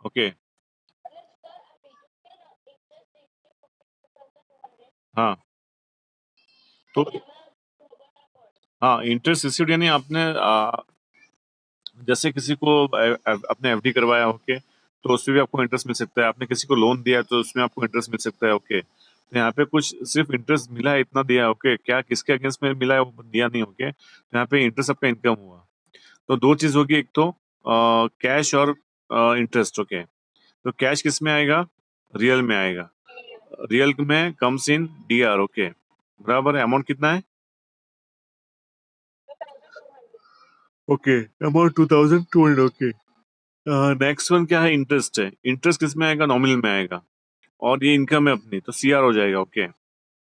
Okay. हाँ तो हाँ, इंटरेस्ट रिसीव्ड यानी आपने जैसे किसी को अपने एफडी करवाया, ओके, तो उसमें भी आपको इंटरेस्ट मिल सकता है। आपने किसी को लोन दिया तो उसमें आपको इंटरेस्ट मिल सकता है, ओके। तो यहाँ पे कुछ सिर्फ इंटरेस्ट मिला है, इतना दिया है, ओके। क्या किसके अगेंस्ट में मिला है वो दिया नहीं, ओके। तो यहाँ पे इंटरेस्ट आपका इनकम हुआ। तो दो चीज होगी, एक तो कैश और इंटरेस्ट, ओके। तो कैश किस में आएगा? रियल में आएगा। रियल में कम्स इन डीआर, ओके। बराबर है। अमाउंट कितना है? Okay, amount 2200, okay. Next one क्या है? इंटरेस्ट है। इंटरेस्ट किस में आएगा? नॉमिनल में आएगा। और ये इनकम है अपनी, तो सीआर हो जाएगा, ओके।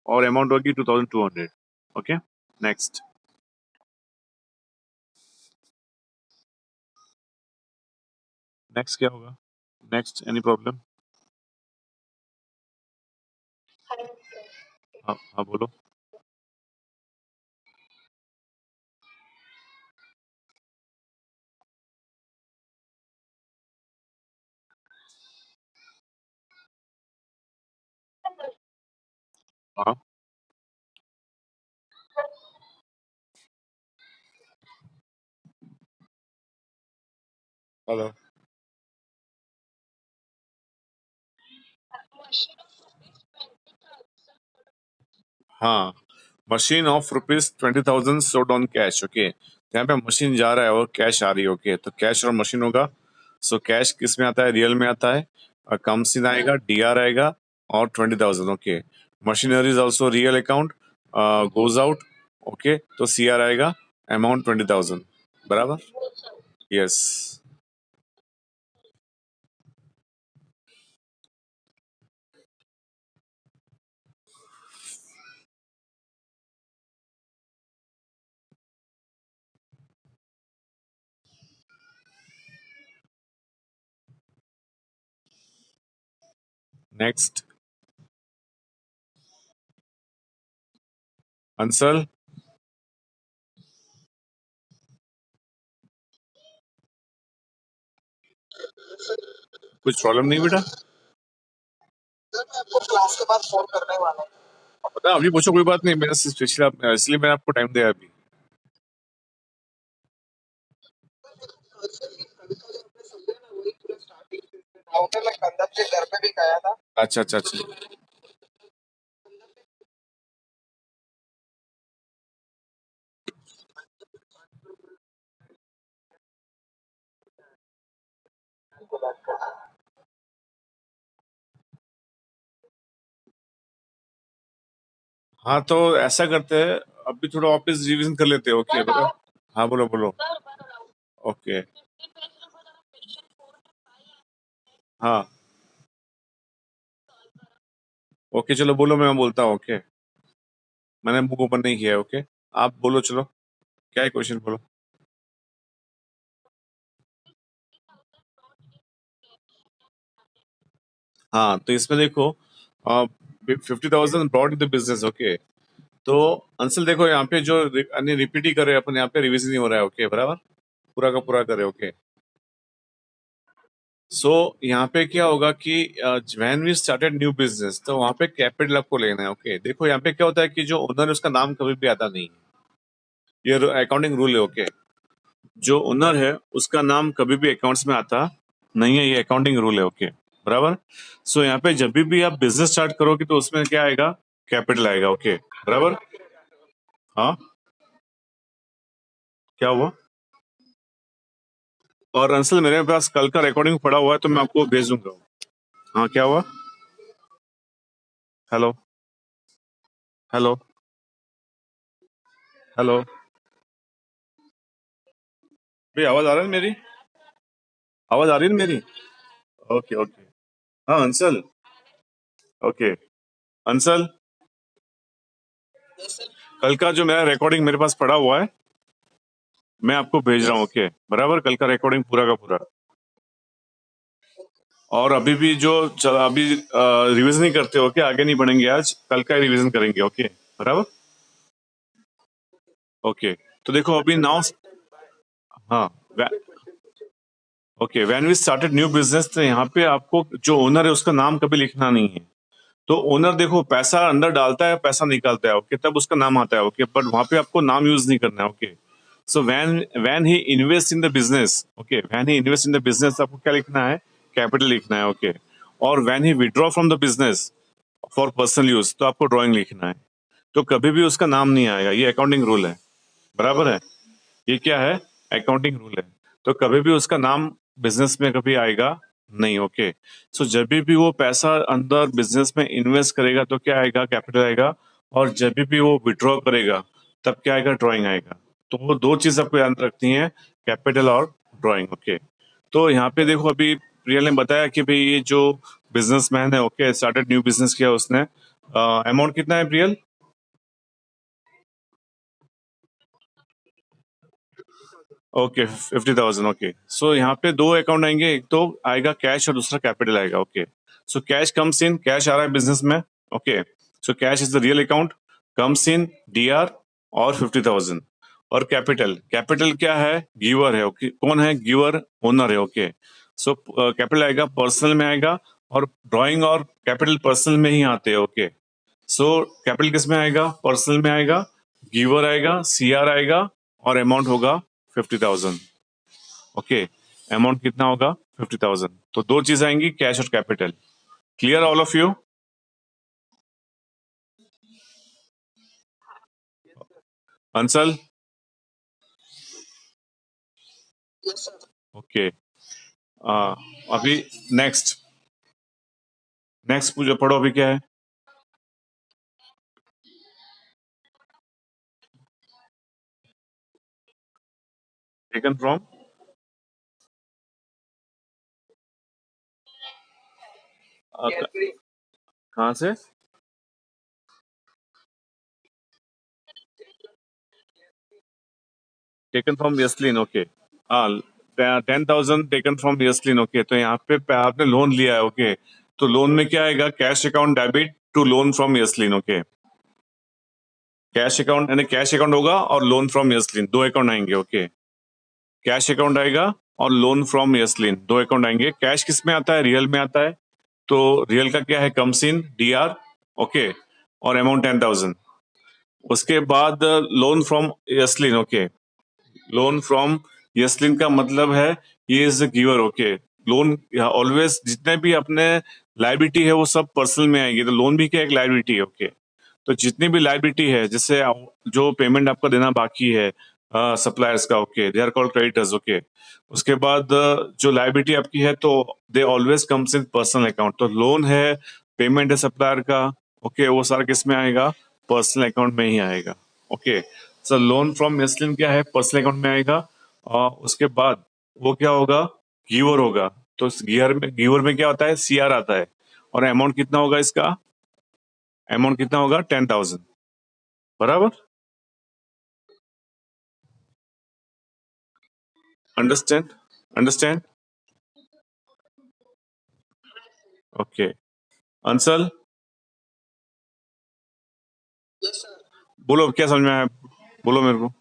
और अमाउंट होगी 2200, ओके। नेक्स्ट। नेक्स्ट क्या होगा? Next any problem? हाँ हाँ, बोलो। हाँ हेलो। हाँ, machine of ₹20,000 sold on cash, okay. यहाँ पे मशीन जा रहा है और कैश आ रही है, ओके। तो कैश और मशीन होगा। सो कैश किस में आता है? रियल में आता है। और कम्स इन आएगा, डीआर आएगा, और 20,000, okay. Machinery is also real account, goes out, okay. तो सीआर आएगा, अमाउंट 20,000। बराबर? यस। नेक्स्ट। अंसल, कुछ प्रॉब्लम नहीं बेटा? आपको क्लास के बाद फोन करने वाला हूँ। पता, अभी पूछो, कोई बात नहीं। मेरा स्पेशली इसलिए मैंने आपको टाइम दिया अभी। मैं कंदप के घर पे भी गया था। अच्छा अच्छा अच्छा। हाँ तो ऐसा करते हैं, अभी थोड़ा ऑफिस रिवीजन कर लेते हैं, ओके बेटा? हाँ बोलो बोलो। ओके। हाँ ओके, चलो बोलो, मैं बोलता हूँ, ओके। मैंने बुक ओपन नहीं किया है, ओके। आप बोलो, चलो। क्या है क्वेश्चन, बोलो। हाँ तो इसमें देखो, 50,000 brought in the business, okay. तो अंशल देखो, यहाँ पे जो अन्य रिपीट ही करे अपन, यहाँ पे रिवीजन नहीं हो रहा है, ओके। बराबर? पूरा का पूरा करे, ओके। सो यहाँ पे क्या होगा कि when we started new business, तो वहाँ पे कैपिटल आपको लेना है, ओके। देखो यहाँ पे क्या होता है कि जो ओनर है उसका नाम कभी भी आता नहीं है। ये अकाउंटिंग रूल है, ओके। जो ओनर है उसका नाम कभी भी अकाउंट्स में आता नहीं है, ये अकाउंटिंग रूल है, ओके। बराबर? सो यहाँ पे जब भी आप बिजनेस स्टार्ट करोगे तो उसमें क्या आएगा? कैपिटल आएगा, ओके। बराबर? हाँ, क्या हुआ? और अंशल, मेरे पास कल का रिकॉर्डिंग पड़ा हुआ है, तो मैं आपको भेज दूंगा। हाँ, क्या हुआ? Hello hello hello. भाई, आवाज आ रही है मेरी? आवाज आ रही है मेरी? Okay okay. हाँ अंशल। ओके। अंशल, कल का जो मेरा रिकॉर्डिंग मेरे पास पड़ा हुआ है, मैं आपको भेज रहा हूँ, ओके। बराबर? कल का रिकॉर्डिंग पूरा का पूरा। और अभी भी जो अभी रिवीजन नहीं करते, ओके, आगे नहीं बढ़ेंगे आज, कल का रिवीजन करेंगे, ओके। बराबर? ओके। तो देखो अभी नाउ, हाँ, okay, when we started new business, तो यहाँ पे आपको जो ओनर है उसका नाम कभी लिखना नहीं है। तो ओनर देखो पैसा अंदर डालता है, पैसा निकालता है, ओके, तब उसका नाम आता है, ओके, बट वहां पे आपको नाम यूज नहीं करना है, okay. So when he invest in the business, okay, when he invest in the business, आपको क्या लिखना है? कैपिटल लिखना है, ओके। और when he withdraw from the business for personal use, तो आपको ड्राइंग लिखना है। तो कभी भी उसका नाम नहीं आएगा, ये अकाउंटिंग रूल है, बराबर है? ये क्या है? अकाउंटिंग रूल है। तो कभी भी उसका नाम बिजनेस में कभी आएगा नहीं, ओके। सो जब भी वो पैसा अंदर बिजनेस में इन्वेस्ट करेगा तो क्या आएगा? कैपिटल आएगा। और जब भी वो विड्रॉ करेगा तब क्या आएगा? ड्राइंग आएगा। तो वो दो चीज आपको याद रखनी है, कैपिटल और ड्राइंग, ओके। तो यहाँ पे देखो, अभी प्रियल ने बताया कि भाई ये जो बिजनेसमैन है, ओके, स्टार्टेड न्यू बिजनेस किया उसने, अमाउंट कितना है प्रियल? Okay, 50,000, okay. सो यहाँ पे दो अकाउंट आएंगे, एक तो आएगा कैश और दूसरा कैपिटल आएगा, okay. So cash comes in, cash आ रहा है बिजनेस में, okay. So cash is the real account, comes in DR और 50,000। और कैपिटल, कैपिटल क्या है? गिवर है, ओके। कौन है गिवर? ओनर है, ओके। सो कैपिटल आएगा, पर्सनल में आएगा। और ड्राइंग और कैपिटल पर्सनल में ही आते हैं, ओके। सो कैपिटल किस में आएगा? पर्सनल में आएगा। गिवर आएगा, सीआर आएगा। और अमाउंट होगा 50,000, ओके। अमाउंट कितना होगा? 50,000। तो दो चीज आएंगी, कैश और capital. Clear all of you? अंसल? ओके। अभी नेक्स्ट, नेक्स्ट पूछो, पढ़ो अभी क्या है? Taken from? कहाँ से? Taken from यस्लिन, okay. हाँ, 10,000 टेकन फ्रॉम यस्लिन, ओके। तो यहाँ पे आपने लोन लिया है, ओके। तो लोन में क्या आएगा? Cash account debit to loan from यस्लिन, okay. Cash account यानी कैश अकाउंट होगा और लोन फ्रॉम यस्लिन, दो अकाउंट आएंगे, ओके। कैश अकाउंट आएगा और लोन फ्रॉम यस्लिन, दो अकाउंट आएंगे। कैश किस में आता है? रियल में आता है। तो रियल का क्या है? Comes in DR, okay. और अमाउंट 10,000। उसके बाद loan from यस्लिन, okay. Loan from Yaslin का मतलब है ये is the giver, okay. Loan always जितने भी अपने लाइबिलिटी है वो सब पर्सनल में आएगी, तो लोन भी क्या एक लाइबिलिटी है, ओके। तो जितनी भी लाइबिलिटी है, जैसे जो पेमेंट आपका देना बाकी है सप्लायर्स का, okay, they are called creditors, okay. उसके बाद जो लाइबिलिटी आपकी है तो they always comes in personal account. तो लोन है, पेमेंट है सप्लायर का, ओके, वो सारा किस में आएगा? पर्सनल अकाउंट में ही आएगा, ओके। सर लोन फ्रॉम नेस्लिन क्या है? पर्सनल अकाउंट में आएगा। और उसके बाद वो क्या होगा? गिवर होगा। तो गिवर में क्या होता है? सीआर आता है। और अमाउंट कितना होगा इसका? अमाउंट कितना होगा? 10,000, बराबर? अंडरस्टैंड? अंडरस्टैंड? ओके। अंसल? बोलो क्या समझ में आया, बोलो मेरे को।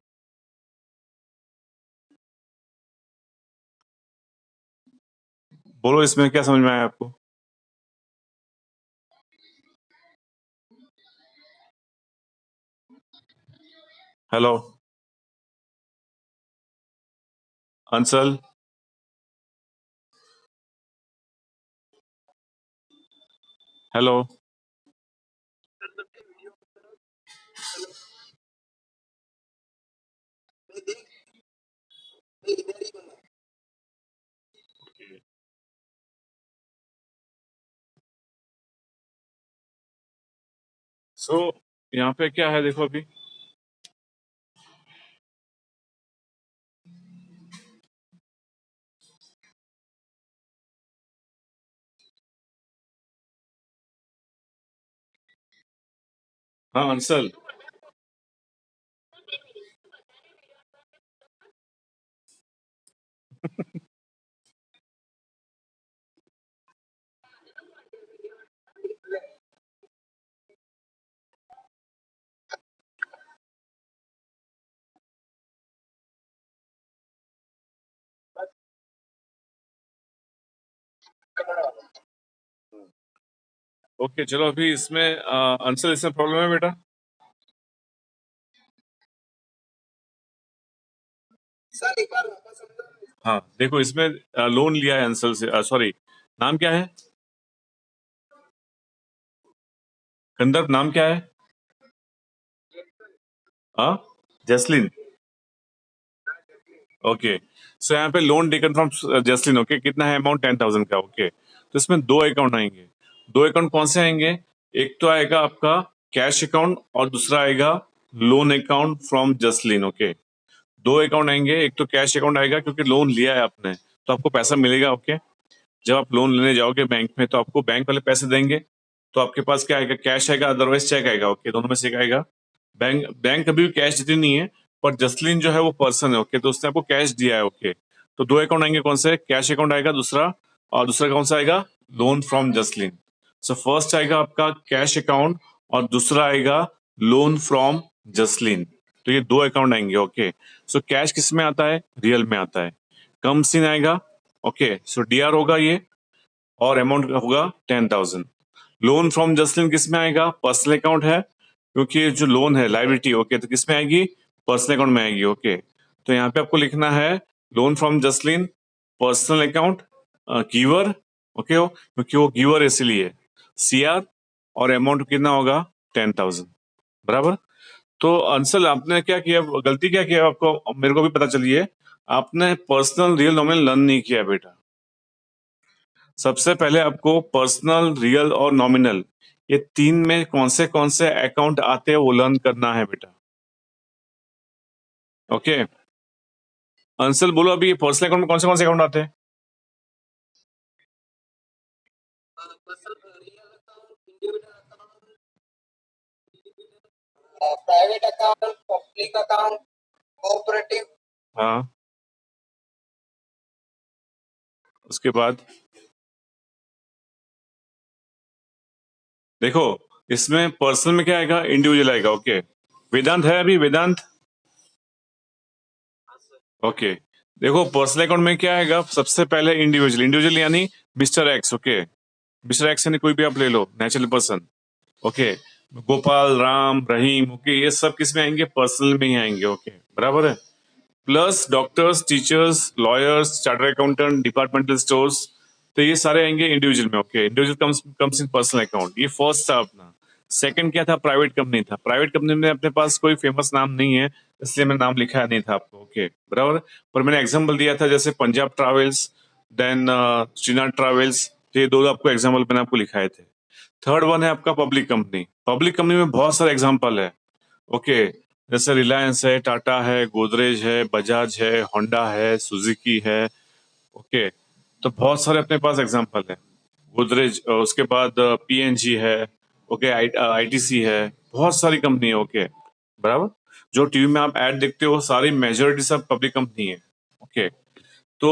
बोलो इसमें क्या समझ में आया आपको? हेलो? अंसल? हेलो? सो यहाँ पे क्या है देखो अभी। हाँ अंसल? ओके चलो अभी इसमें आंसर इसमें प्रॉब्लम है बेटा। हाँ देखो इसमें लोन लिया है अंसल से, सॉरी नाम क्या है कंदर्प, नाम क्या है? हाँ जैस्लिन। ओके सो यहाँ पे लोन टेकन फ्रॉम जैस्लिन। ओके कितना है अमाउंट? 10,000 का। ओके तो इसमें दो अकाउंट आएंगे। दो अकाउंट कौन से आएंगे? एक तो आएगा आपका कैश अकाउंट और दूसरा आएगा लोन अकाउंट फ्रॉम जस्लिन। ओके दो अकाउंट आएंगे। एक तो कैश अकाउंट आएगा क्योंकि लोन लिया है आपने तो आपको पैसा मिलेगा। ओके जब आप लोन लेने जाओगे बैंक में तो आपको बैंक वाले पैसे देंगे तो आपके पास क्या आएगा? कैश आएगा, अदरवाइज चेक आएगा। ओके दोनों में से एक आएगा। बैंक बैंक कभी भी कैश देती नहीं है, पर जसलीन जो है वो पर्सन है। ओके तो उसने आपको कैश दिया है। ओके तो दो अकाउंट आएंगे। कौन से? कैश अकाउंट आएगा दूसरा, और दूसरा कौन सा आएगा? Loan from Jasleen. So first आएगा आपका कैश अकाउंट और दूसरा आएगा लोन फ्रॉम जसलीन। तो ये दो अकाउंट आएंगे। ओके सो कैश किस में आता है? रियल में आता है। कम सीन आएगा। ओके सो डीआर होगा ये, और अमाउंट होगा 10,000। लोन फ्रॉम जसलिन किस में आएगा? पर्सनल अकाउंट है क्योंकि जो लोन है लाइबिलिटी। ओके तो किस में आएगी? पर्सनल अकाउंट में आएगी। ओके तो यहाँ पे आपको लिखना है loan from Jasleen personal account giver. Okay हो क्योंकि वो गिवर इसलिए सीआर, और अमाउंट कितना होगा? 10,000। बराबर। तो अंसल आपने क्या किया, गलती क्या किया आपको मेरे को भी पता चली है। आपने पर्सनल रियल नॉमिनल लर्न नहीं किया बेटा। सबसे पहले आपको पर्सनल रियल और नॉमिनल ये तीन में कौन से अकाउंट आते हैं वो लर्न करना है बेटा। ओके अंसल बोलो अभी पर्सनल अकाउंट में कौन से अकाउंट आते हैं? Private account, public account, cooperative. हाँ उसके बाद देखो इसमें पर्सनल में क्या आएगा? इंडिविजुअल आएगा। ओके वेदांत है अभी? वेदांत ओके देखो पर्सनल अकाउंट में क्या आएगा? सबसे पहले इंडिविजुअल। इंडिविजुअल यानी mister X. Okay mister X यानी कोई भी आप ले लो, natural person. Okay Gopal, Ram, Rahim. Okay ये सब किस में आएंगे? पर्सनल में ही आएंगे। ओके बराबर है। Plus doctors, teachers, lawyers, charter accountant, departmental stores, तो ये सारे आएंगे इंडिविजुअल में। Okay individual comes in personal account. ये फर्स्ट था अपना। सेकंड क्या था? प्राइवेट कंपनी था। प्राइवेट कंपनी में अपने पास कोई फेमस नाम नहीं है इसलिए मैंने नाम लिखा नहीं था आपको। ओके बराबर। पर मैंने एग्जाम्पल दिया था जैसे Punjab travels, then Srinath travels. ये दो आपको एग्जाम्पल मैंने आपको लिखाए थे। थर्ड वन है आपका पब्लिक कंपनी। पब्लिक कंपनी में बहुत सारे एग्जाम्पल है। ओके जैसे रिलायंस है, टाटा है, गोदरेज है, बजाज है, होंडा है, सुजुकी है। ओके तो बहुत सारे अपने पास एग्जांपल है। गोदरेज, उसके बाद पीएनजी है। ओके आईटीसी है। बहुत सारी कंपनी है। ओके बराबर। जो टीवी में आप ऐड देखते हो सारी मेजोरिटी सब पब्लिक कंपनी है। ओके तो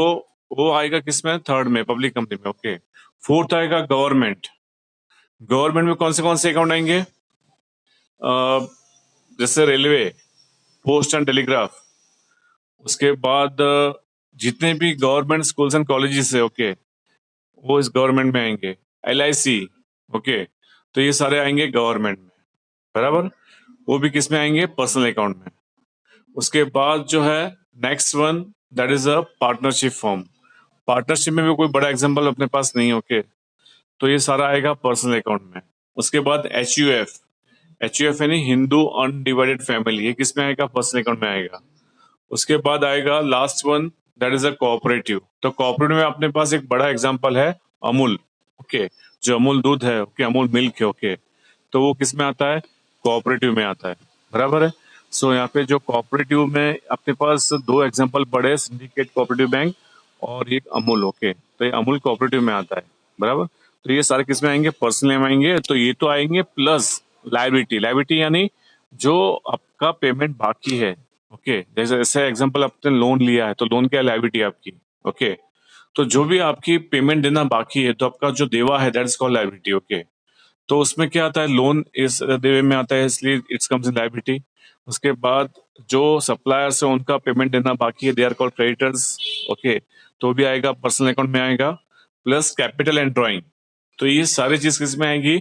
वो आएगा किसमें? थर्ड में, पब्लिक कंपनी में। ओके फोर्थ आएगा गवर्नमेंट। गवर्नमेंट में कौन से अकाउंट आएंगे? जैसे रेलवे, पोस्ट एंड टेलीग्राफ। उसके बाद जितने भी गवर्नमेंट स्कूल्स एंड कॉलेजेस है। ओके वो इस गवर्नमेंट में आएंगे। एलआईसी। ओके तो ये सारे आएंगे गवर्नमेंट में। बराबर। वो भी किस में आएंगे? पर्सनल अकाउंट में। उसके बाद जो है next one, that is a partnership form. Partnership में भी कोई बड़ा एग्जांपल अपने पास नहीं है। ओके तो ये सारा आएगा पर्सनल अकाउंट में। उसके बाद एच यू एफ यानी हिंदू अनडिवाइडेड फैमिली, ये किस में आएगा? पर्सनल अकाउंट में आएगा। उसके बाद आएगा last one, that is a cooperative. तो कोऑपरेटिव में अपने पास एक बड़ा एग्जांपल है अमूल। ओके जो अमूल दूध है, ओके अमूल मिल्क है। ओके तो वो किस में आता है? कोऑपरेटिव में आता है। बराबर है। सो यहाँ पे जो कोऑपरेटिव में अपने पास दो एग्जांपल पड़े, सिंडिकेट कोऑपरेटिव बैंक और एक अमूल। ओके तो ये अमूल कोऑपरेटिव में आता है। बराबर। तो ये सारे किस में आएंगे? पर्सनल में आएंगे। तो ये तो आएंगे प्लस लाइबिलिटी। लाइबिलिटी यानी जो आपका पेमेंट बाकी है। ओके जैसे जैसे एग्जांपल आपने लोन लिया है तो लोन क्या लाइबिलिटी आपकी। ओके तो जो भी आपकी पेमेंट देना बाकी है तो आपका जो देवा है that is called liability. Okay तो उसमें क्या आता है? लोन इस देवे में आता है इसलिए इट्स कम्स इन लाइबिलिटी। उसके बाद जो सप्लायर्स है उनका पेमेंट देना बाकी है, they are called creditors. Okay तो भी आएगा पर्सनल अकाउंट में आएगा। प्लस कैपिटल एंड ड्राइंग, तो ये सारी चीज किस में आएगी?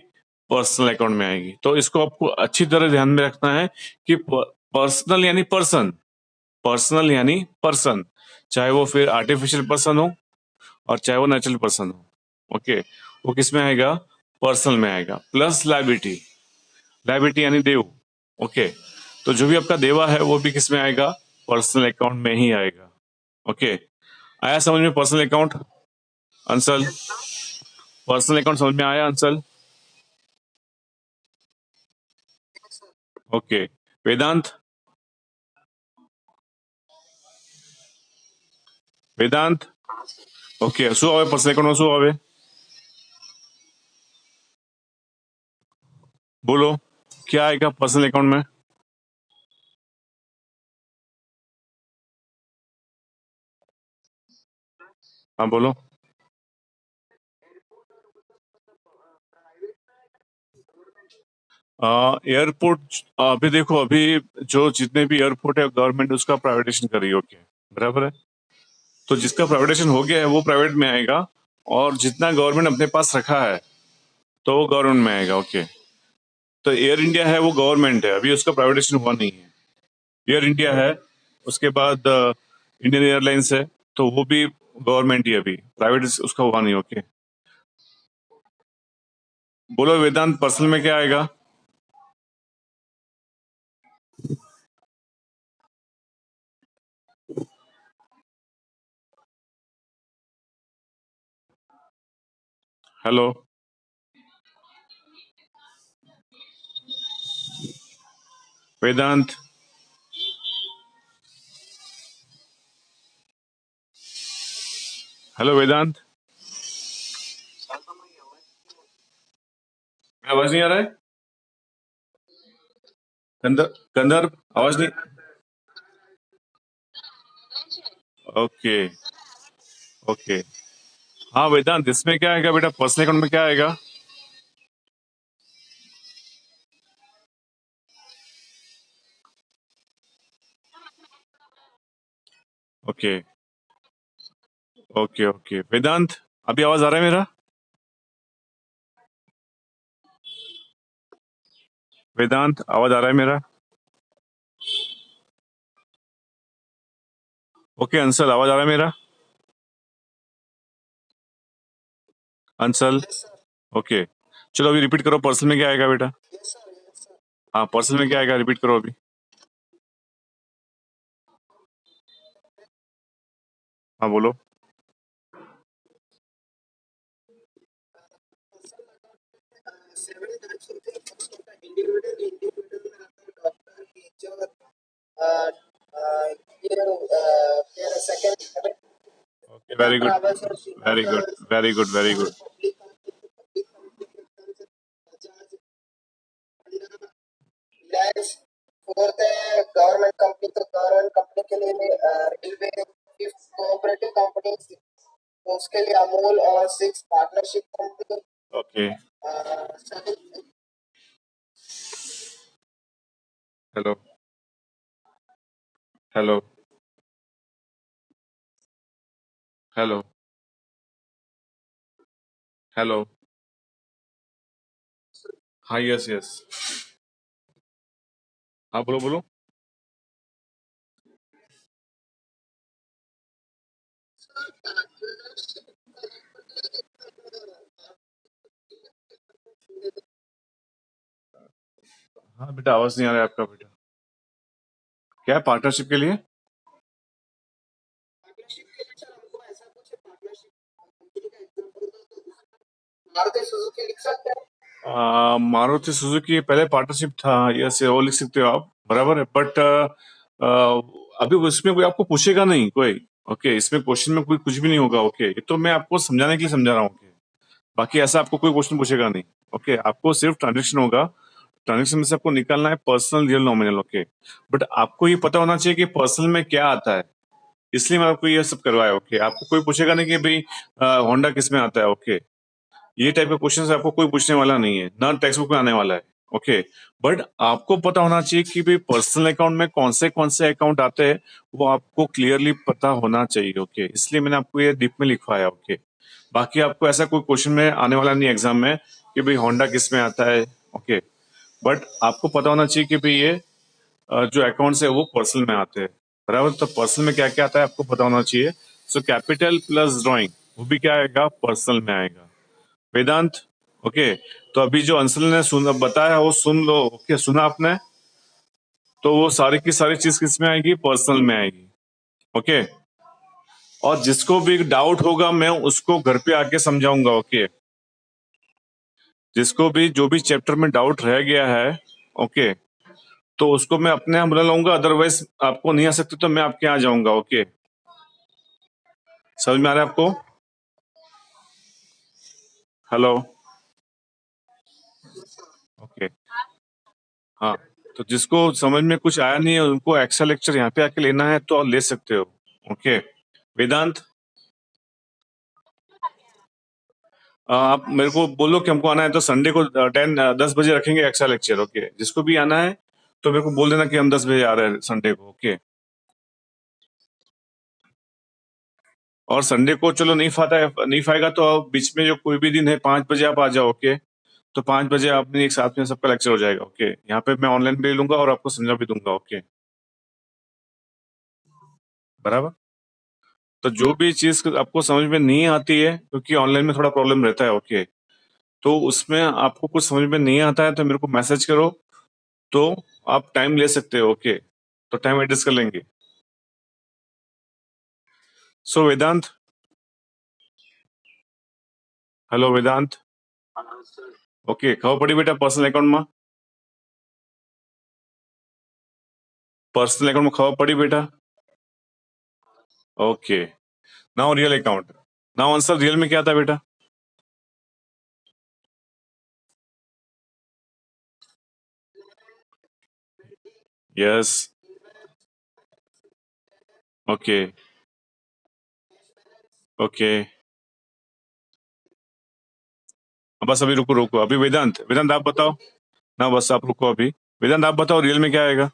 पर्सनल अकाउंट में आएगी। तो इसको आपको अच्छी तरह ध्यान में रखना है कि पर्सनल यानी पर्सन, पर्सनल यानी पर्सन, चाहे वो फिर आर्टिफिशियल पर्सन हो और चाहे वो नेचुरल पर्सन हो। ओके, वो किस में आएगा? पर्सनल में आएगा। प्लस लायबिलिटी, लायबिलिटी यानी देव। ओके, तो जो भी आपका देवा है वो भी किस में आएगा? पर्सनल अकाउंट में ही आएगा। ओके, आया समझ में personal account? Ansal, personal account समझ में आया अंसल? ओके, वेदांत, वेदांत, ओके, શું આવે पर्सनल अकाउंट में? શું આવે बोलो, क्या आएगा पर्सनल अकाउंट में? हाँ बोलो। एयरपोर्ट, अभी देखो, अभी जो जितने भी एयरपोर्ट है गवर्नमेंट उसका प्राइवेटाइजेशन कर रही है। ओके, बराबर है। तो जिसका प्राइवेटाइजेशन हो गया है वो प्राइवेट में आएगा, और जितना गवर्नमेंट अपने पास रखा है तो वो गवर्नमेंट में आएगा। ओके, तो एयर इंडिया है वो गवर्नमेंट है, अभी उसका प्राइवेटाइजेशन हुआ नहीं है। एयर इंडिया है, उसके बाद इंडियन एयरलाइंस है, तो वो भी गवर्नमेंट ही है, अभी प्राइवेट उसका हुआ नहीं। ओके, बोलो वेदांत, पर्सनल में क्या आएगा? हेलो, वेदांत, हेलो वेदांत, आवाज नहीं आ रहा है? कंदर, आवाज नहीं? ओके, ओके, हाँ वेदांत, इसमें क्या आएगा बेटा? पर्सनल अकाउंट में क्या आएगा? ओके, ओके, ओके, वेदांत, अभी आवाज आ रहा है मेरा? वेदांत, आवाज आ रहा है मेरा? ओके, अंसल, आवाज आ रहा है मेरा? अंसल, ओके, चलो अभी रिपीट करो, पर्सनल में क्या आएगा बेटा? हाँ, पर्सनल में क्या आएगा, रिपीट करो अभी। हाँ बोलो। Okay, very good, very good, very good, very good. Fourth है गवर्नमेंट कंपनी, तो गवर्नमेंट कंपनी के लिए रेलवे, फिफ्थ कोऑपरेटिव कंपनी, तो उसके लिए अमूल, और six partnership company. Okay, hello, hello, hello, hello, हाँ, यस यस, हाँ बोलो बोलो। हाँ बेटा, आवाज नहीं आ रहा है आपका बेटा। क्या पार्टनरशिप के लिए? मारुति सुजुकी लिख सकते हैं। मारुति सुजुकी पहले पार्टनरशिप था, यस, वो लिख सकते हो आप, बराबर है। बट अभी उसमें कोई आपको पूछेगा नहीं कोई। ओके, इसमें क्वेश्चन में कोई कुछ भी नहीं होगा। ओके, ये तो मैं आपको समझाने के लिए समझा रहा हूँ। ओके, बाकी ऐसा आपको कोई क्वेश्चन पूछेगा नहीं। ओके, आपको सिर्फ ट्रांजेक्शन होगा, ट्रांजेक्शन में से आपको निकालना है personal, real, nominal. Okay, but आपको ये पता होना चाहिए कि पर्सनल में क्या आता है, इसलिए मैं आपको ये सब करवाया। ओके, आपको कोई पूछेगा नहीं कि भाई होंडा किस में आता है। ओके, ये टाइप के क्वेश्चन आपको कोई पूछने वाला नहीं है, ना टेक्स्ट बुक में आने वाला है। ओके, बट आपको पता होना चाहिए कि भाई पर्सनल अकाउंट में कौन से अकाउंट आते हैं, वो आपको क्लियरली पता होना चाहिए। ओके, इसलिए मैंने आपको ये डीप में लिखवाया। ओके, बाकी आपको ऐसा कोई क्वेश्चन में आने वाला नहीं एग्जाम में कि भाई होंडा किस में आता है, ओके। बट आपको पता होना चाहिए कि भाई ये जो अकाउंट्स है वो पर्सनल में आते हैं, बराबर। तो पर्सनल में क्या क्या आता है आपको पता होना चाहिए। सो कैपिटल प्लस ड्राइंग वो भी क्या आएगा, पर्सनल में आएगा। वेदांत, ओके। तो अभी जो अंशल ने बताया वो सुन लो, ओके, सुना आपने। तो वो सारी की सारी चीज किस में आएगी, पर्सनल में आएगी, ओके। और जिसको भी डाउट होगा मैं उसको घर पे आके समझाऊंगा, ओके। जिसको भी जो भी चैप्टर में डाउट रह गया है, ओके, तो उसको मैं अपने यहाँ बुला लाऊंगा। अदरवाइज आपको नहीं आ सकते तो मैं आपके यहाँ जाऊंगा, ओके। समझ में आ रहा है आपको? हेलो, ओके, हाँ। तो जिसको समझ में कुछ आया नहीं है उनको एक्स्ट्रा लेक्चर यहाँ पे आके लेना है तो ले सकते हो, ओके। वेदांत, आप मेरे को बोलो कि हमको आना है तो संडे को 10 बजे रखेंगे एक्स्ट्रा लेक्चर, ओके। जिसको भी आना है तो मेरे को बोल देना कि हम 10 बजे आ रहे हैं संडे को, ओके। और संडे को चलो नहीं फायगा तो आप बीच में जो कोई भी दिन है 5 बजे आप आ जाओ, ओके। तो 5 बजे आपने एक साथ में सबका लेक्चर हो जाएगा, ओके। यहाँ पे मैं ऑनलाइन भी ले लूंगा और आपको समझा भी दूंगा, ओके, बराबर। तो जो भी चीज आपको समझ में नहीं आती है, क्योंकि ऑनलाइन में थोड़ा प्रॉब्लम रहता है, ओके, तो उसमें आपको कुछ समझ में नहीं आता है तो मेरे को मैसेज करो, तो आप टाइम ले सकते हो, ओके। तो टाइम एडजस्ट कर लेंगे। सो वेदांत, हेलो वेदांत, ओके, खबर पड़ी बेटा पर्सनल अकाउंट में? पर्सनल अकाउंट में खबर पड़ी बेटा? Okay. Now real account. Now answer real में क्या था बेटा? Yes, okay, okay. बस अभी रुको रुको, अभी वेदांत, वेदांत आप बताओ ना, बस आप रुको अभी। वेदांत आप बताओ रियल में क्या आएगा?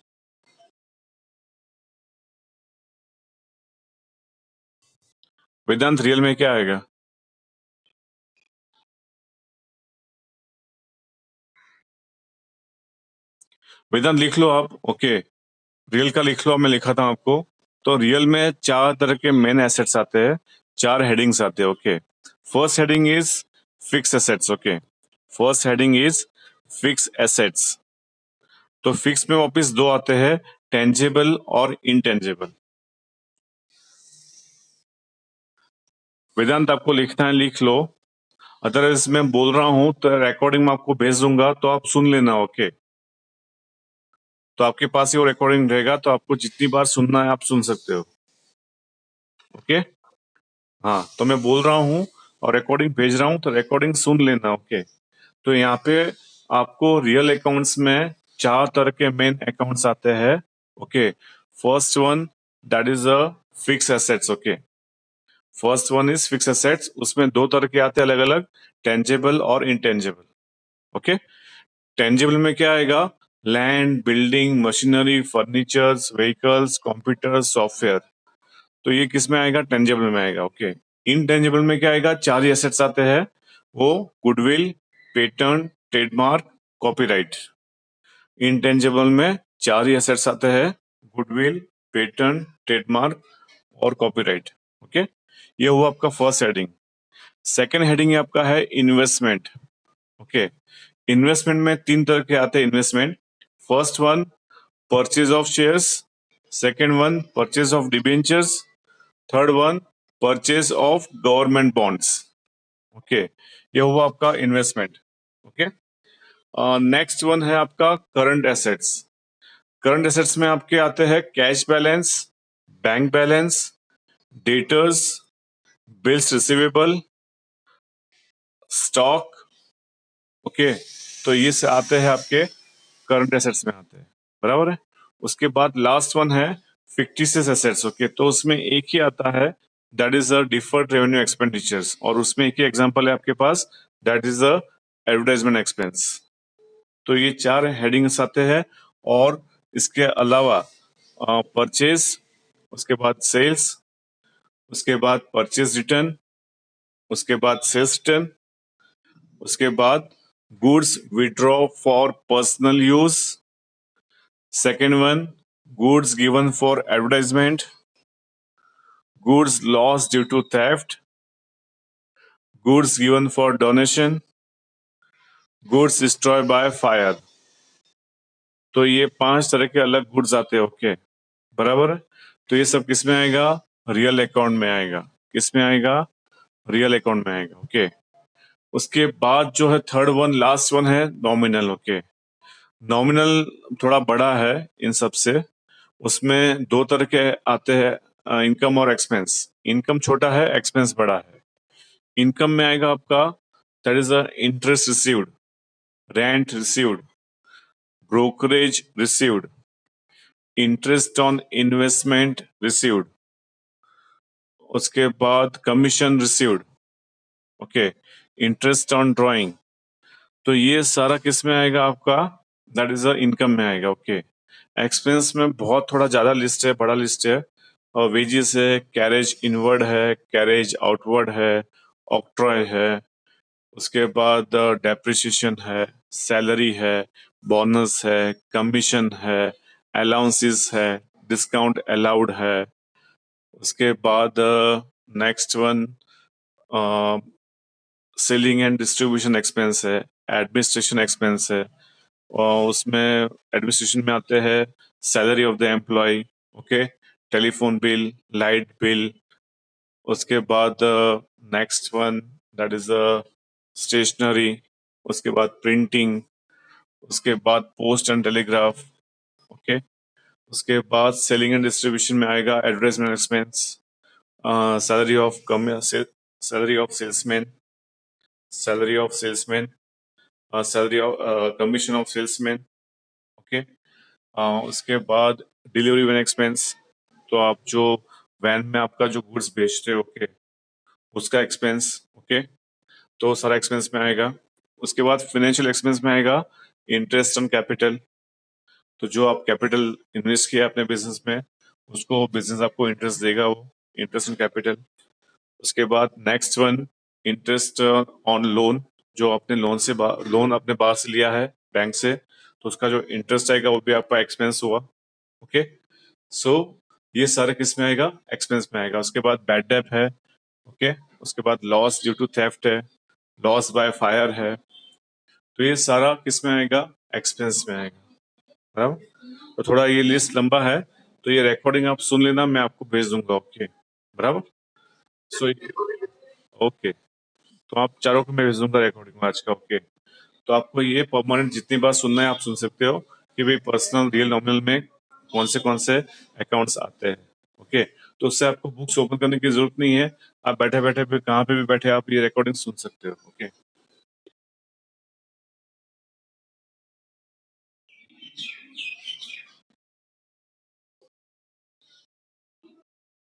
वेदांत रियल में क्या आएगा? वेदांत लिख लो आप, ओके। रियल का लिख लो, मैं लिखा था आपको। तो रियल में 4 तरह के मेन एसेट्स आते हैं, 4 हेडिंग्स आते हैं, okay. First heading is fix assets, okay. First heading is fix assets. तो फिक्स में वापिस दो आते हैं, टेंजेबल और इनटेंजेबल। वेदांत आपको लिखना है लिख लो, अदरवाइज मैं बोल रहा हूं तो रिकॉर्डिंग में आपको भेज दूंगा तो आप सुन लेना, ओके। तो आपके पास ही वो रिकॉर्डिंग रहेगा तो आपको जितनी बार सुनना है आप सुन सकते हो, ओके। हाँ, तो मैं बोल रहा हूँ और रिकॉर्डिंग भेज रहा हूँ तो रिकॉर्डिंग सुन लेना, ओके। तो यहाँ पे आपको रियल अकाउंट्स में 4 तरह के मेन अकाउंट्स आते हैं, okay. First one, that is a fix assets, okay. First one is fix assets, उसमें 2 तरह के आते हैं अलग अलग, टेंजेबल और इनटेंजेबल, ओके। टेंजेबल में क्या आएगा, land, building, machinery, furnitures, vehicles, computers, software. तो ये किस में आएगा, टेंजेबल में आएगा, ओके। इनटेंजेबल में क्या आएगा, 4 ही एसेट्स आते हैं, वो goodwill, patent, trademark, copyright. Intangible में 4 ही एसेट्स आते हैं, गुडविल, पेटेंट, ट्रेडमार्क और कॉपीराइट, ओके। ये हुआ आपका फर्स्ट हेडिंग। सेकेंड हेडिंग आपका है इन्वेस्टमेंट, ओके। इन्वेस्टमेंट में 3 तरह के आते हैं investment. First one, purchase of shares. Second one, purchase of debentures. Third one, purchase of government bonds, okay. ये हुआ आपका इन्वेस्टमेंट, ओके। नेक्स्ट वन है आपका करंट एसेट्स। करंट एसेट्स में आपके आते हैं cash balance, bank balance, debtors, bills receivable, stock, okay. तो ये से आते हैं आपके करंट एसेट्स में आते हैं, बराबर है। उसके बाद लास्ट वन है फिक्टिशियस एसेट्स, ओके। तो उसमें एक ही आता है, that is a deferred revenue expenditures, और उसमें एक ही एग्जांपल है आपके पास, that is a advertisement expense. तो ये 4 हेडिंग्स आते हैं। और इसके अलावा परचेज, उसके बाद सेल्स, उसके बाद परचेज रिटर्न, उसके बाद सेल्स रिटर्न, उसके बाद goods withdraw for personal use, second one goods given for advertisement, goods loss due to theft, goods given for donation, goods destroy by fire. तो ये 5 तरह के अलग गुड्स आते हैं। ओके, बराबर है। तो ये सब किस में आएगा? रियल अकाउंट में आएगा। किस में आएगा? रियल अकाउंट में आएगा। ओके, उसके बाद जो है थर्ड वन, लास्ट वन है नॉमिनल। ओके, नॉमिनल थोड़ा बड़ा है इन सब से। उसमें 2 तरह के आते हैं, इनकम और एक्सपेंस। इनकम छोटा है, एक्सपेंस बड़ा है। इनकम में आएगा आपका that is a interest received, rent received, brokerage received, interest on investment received, उसके बाद commission received, okay, interest on drawing. तो ये सारा किस में आएगा आपका? दैट इज अ इनकम में आएगा। ओके, एक्सपेंस में बहुत थोड़ा ज्यादा लिस्ट है, बड़ा लिस्ट है। और वेजेस है, कैरेज इनवर्ड है, कैरेज आउटवर्ड है, ऑक्ट्रॉय है, उसके बाद डेप्रिसिएशन है, सैलरी है, बोनस है, कमीशन है, अलाउंसेस है, डिस्काउंट अलाउड है। उसके बाद next one selling and distribution expense है, एडमिनिस्ट्रेशन एक्सपेंस है। और उसमें एडमिनिस्ट्रेशन में आते हैं salary of the employ, okay, telephone bill, light bill. उसके बाद next one that is stationery, उसके बाद प्रिंटिंग, उसके बाद पोस्ट एंड टेलीग्राफ, ओके। उसके बाद सेलिंग एंड डिस्ट्रीब्यूशन में आएगा advertisement expense, salary of salary of salesman, salary of salesman, salary of commission of salesman, okay. उसके बाद डिलीवरी वैन एक्सपेंस, तो आप जो वैन में आपका जो गुड्स बेचते हो, ओके, उसका एक्सपेंस, ओके। तो सारा एक्सपेंस में आएगा। उसके बाद फाइनेंशियल एक्सपेंस में आएगा इंटरेस्ट ऑन कैपिटल। तो जो आप कैपिटल इन्वेस्ट किया अपने बिजनेस में, उसको बिजनेस आपको इंटरेस्ट देगा, वो इंटरेस्ट ऑन कैपिटल। उसके बाद next one interest on loan, जो आपने लोन अपने बाहर से लिया है बैंक से, तो उसका जो इंटरेस्ट आएगा वो भी आपका एक्सपेंस हुआ। ओके, सो ये सारे किस में आएगा? एक्सपेंस में आएगा। उसके बाद बैड डेट है, ओके। उसके बाद लॉस ड्यू टू थेफ्ट है, लॉस बाय फायर है। तो ये सारा किस में आएगा? एक्सपेंस में आएगा, बराबर। तो थोड़ा ये लिस्ट लंबा है, तो ये रिकॉर्डिंग आप सुन लेना, मैं आपको भेज दूंगा। ओके, बराबर। सो ओके, तो आप चारों को मैं भेज दूंगा रिकॉर्डिंग आज का। ओके, तो आपको ये परमानेंट जितनी बार सुनना है आप सुन सकते हो कि भाई पर्सनल, रियल, नॉमिनल में कौन से अकाउंट्स आते हैं। ओके, तो उससे आपको बुक्स ओपन करने की जरूरत नहीं है। आप बैठे बैठे भी, कहाँ पे भी बैठे, आप ये रिकॉर्डिंग सुन सकते हो। ओके।